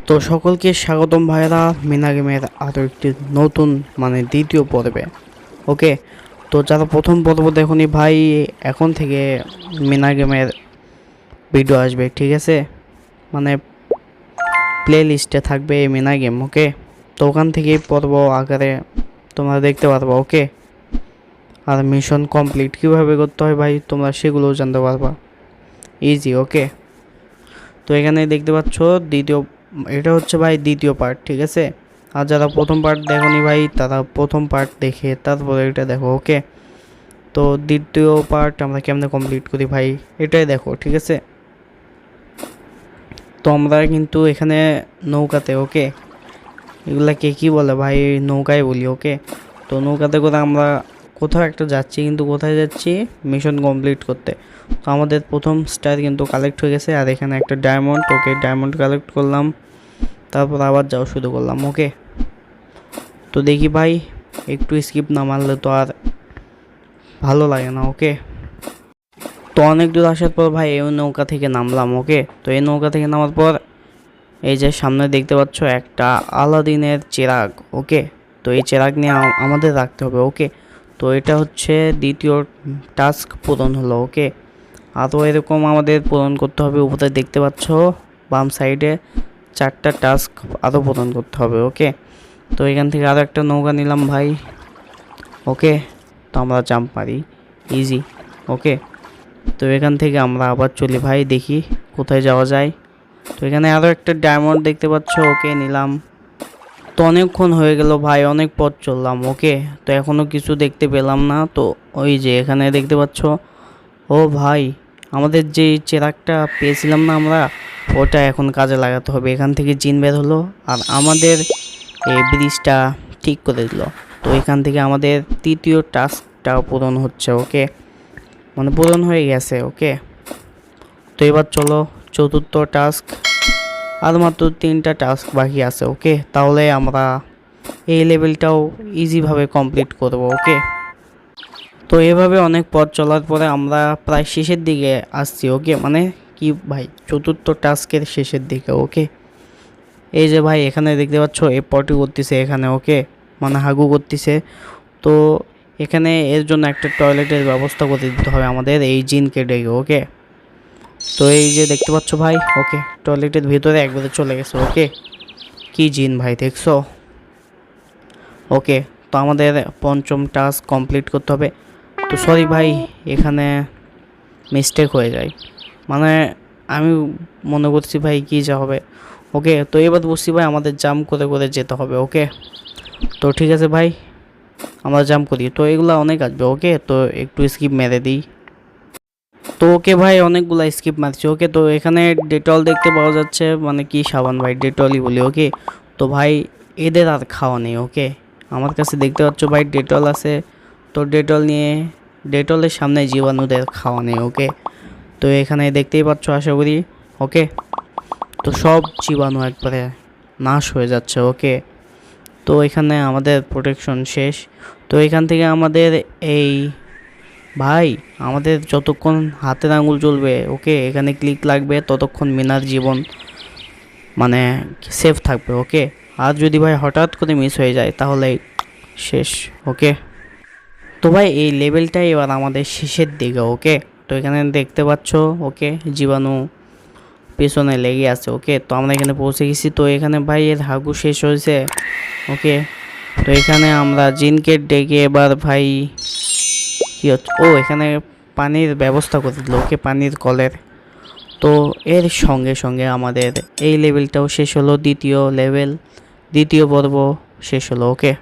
তো সকলকে স্বাগতম ভাইরা মিনা গেমের আরও একটি নতুন দ্বিতীয় পর্বে। ওকে, তো যারা প্রথম পর্ব দেখুনি ভাই, এখন থেকে মিনা গেমের ভিডিও আসবে, ঠিক আছে? প্লে লিস্টে থাকবে এই মিনা গেম। ওকে, তো ওখান থেকেই পর্ব আকারে তোমরা দেখতে পারবা। ওকে, আর মিশন কমপ্লিট কীভাবে করতে হয় ভাই তোমরা সেগুলোও জানতে পারবা ইজি। ওকে, তো এখানে দেখতে পাচ্ছ এটা হচ্ছে ভাই দ্বিতীয় পার্ট, ঠিক আছে? আর যারা প্রথম পার্ট দেখোনি ভাই তারা প্রথম পার্ট দেখে তারপরে এটা দেখো। ওকে, তো দ্বিতীয় পার্ট আমরা কেমনে কমপ্লিট করি ভাই এটাই দেখো, ঠিক আছে? তো আমরা কিন্তু এখানে নৌকাতে, ওকে, এগুলাকে কি বলে ভাই, নৌকায় বলি। ওকে, তো নৌকাতে করে আমরা কোথাও একটা যাচ্ছি, কিন্তু কোথায় যাচ্ছি? মিশন কমপ্লিট করতে। তো আমাদের প্রথম স্টার কিন্তু কালেক্ট হয়ে গেছে, আর এখানে একটা ডায়মন্ড। ওকে, ডায়মন্ড কালেক্ট করলাম, তারপর আবার যাওয়া শুরু করলাম। ওকে, তো দেখি ভাই একটু স্কিপ না মারলে তো আর ভালো লাগে না। ওকে, তো অনেক দূর আসার পর ভাই এই নৌকা থেকে নামলাম। ওকে, তো এই নৌকা থেকে নামার পর এই যে সামনে দেখতে পাচ্ছ একটা আলাদিনের চেরাগ। ওকে, তো এই চেরাগ নিয়ে আমাদের রাখতে হবে। ওকে, তো এটা হচ্ছে দ্বিতীয় টাস্ক পূরণ হলো। ওকে, আরও এরকম আমাদের পূরণ করতে হবে। উপরে দেখতে পাচ্ছ বাম সাইডে 4টা টাস্ক আরও পূরণ করতে হবে। ওকে, তো এখান থেকে আরও একটা নৌকা নিলাম ভাই। ওকে, তো আমরা জাম্প মারি ইজি। ওকে, তো এখান থেকে আমরা আবার চলি ভাই, দেখি কোথায় যাওয়া যায়। তো এখানে আরও একটা ডায়মন্ড দেখতে পাচ্ছ। ওকে, নিলাম। তো অনেকক্ষণ হয়ে গেল ভাই, অনেক পথ চললাম। ওকে, তো এখনও কিছু দেখতে পেলাম না। তো ওই যে এখানে দেখতে পাচ্ছ, ও ভাই আমাদের যে চেরাগটা পেয়েছিলাম না আমরা, ওটা এখন কাজে লাগাতে হবে। এখান থেকে জিন বের হলো আর আমাদের এই ব্রিজটা ঠিক করে দিল। তো এখান থেকে আমাদের তৃতীয় টাস্কটা পূরণ হচ্ছে। ওকে, পূরণ হয়ে গেছে। ওকে, তো এবার চলো চতুর্থ টাস্ক, আর মাত্র 3টা টাস্ক বাকি আছে। ওকে, তাহলে আমরা এই লেভেলটাও ইজিভাবে কমপ্লিট করব। ওকে, তো এভাবে অনেক পথ চলার পরে আমরা প্রায় শেষের দিকে আসছি। ওকে, কি ভাই চতুর্থ টাস্কের শেষের দিকে। ওকে, এই যে ভাই এখানে দেখতে পাচ্ছ এ পটি করতেছে এখানে। ওকে, হাগু করতেছে। তো এখানে এর জন্য একটা টয়লেটের ব্যবস্থা করে দিতে হবে আমাদের এই জিনকে ডেকে। ওকে, তো এই যে দেখতে পাচ্ছ ভাই, ওকে, টয়লেটের ভিতরে একবারে চলে গেছে। ওকে, কি জিন ভাই দেখছো? ওকে, তো আমাদের পঞ্চম টাস্ক কমপ্লিট করতে হবে। তো সরি ভাই, এখানে মিস্টেক হয়ে যায়, আমি মনে করছি ভাই কি যা হবে। ওকে, তো এবার বুঝছি ভাই আমাদের জাম্প করে করে যেতে হবে। ওকে, তো ঠিক আছে ভাই, আমরা জাম্প করি। তো এগুলো অনেক আসবে। ওকে, তো একটু স্কিপ মেরে দিই। তো ওকে ভাই, অনেকগুলো স্কিপ মারছি। ওকে, তো এখানে ডেটল দেখতে পাওয়া যাচ্ছে, কি সাবান ভাই, ডেটলই বলি। ওকে, তো ভাই এদের আর খাওয়া নেই। ওকে, আমার কাছে দেখতে পাচ্ছ ভাই ডেটল আছে, তো ডেটল নিয়ে ডেটলের সামনে জীবাণুদের খাওয়া নেই। ওকে, তো এখানে দেখতেই পাচ্ছ আশা করি। ওকে, তো সব জীবাণু একবারে নাশ হয়ে যাচ্ছে। ওকে, তো এখানে আমাদের প্রোটেকশন শেষ। তো এখান থেকে আমাদের ভাই আমাদের যতক্ষণ হাতের আঙুল চলবে, ওকে, এখানে ক্লিক লাগবে, ততক্ষণ মিনার জীবন সেফ থাকবে। ওকে, আর যদি ভাই হঠাৎ করে মিস হয়ে যায় তাহলে শেষ। ওকে, তো ভাই এই লেভেলটাই এবার আমাদের শেষের দিকে। ওকে, তো এখানে দেখতে পাচ্ছ, ওকে, জীবাণু পেছনে লেগে আছে। ওকে, তো আমরা এখানে পৌঁছে গেছি। তো এখানে ভাই এর হাগু শেষ হয়েছে। ওকে, তো এখানে আমরা জিনকে ডেকে এবার ভাই কি হচ্ছে, ও এখানে পানির ব্যবস্থা করে দিল। ওকে, পানির কলের। তো এর সঙ্গে সঙ্গে আমাদের এই লেভেলটাও শেষ হলো, দ্বিতীয় পর্ব শেষ হলো। ওকে।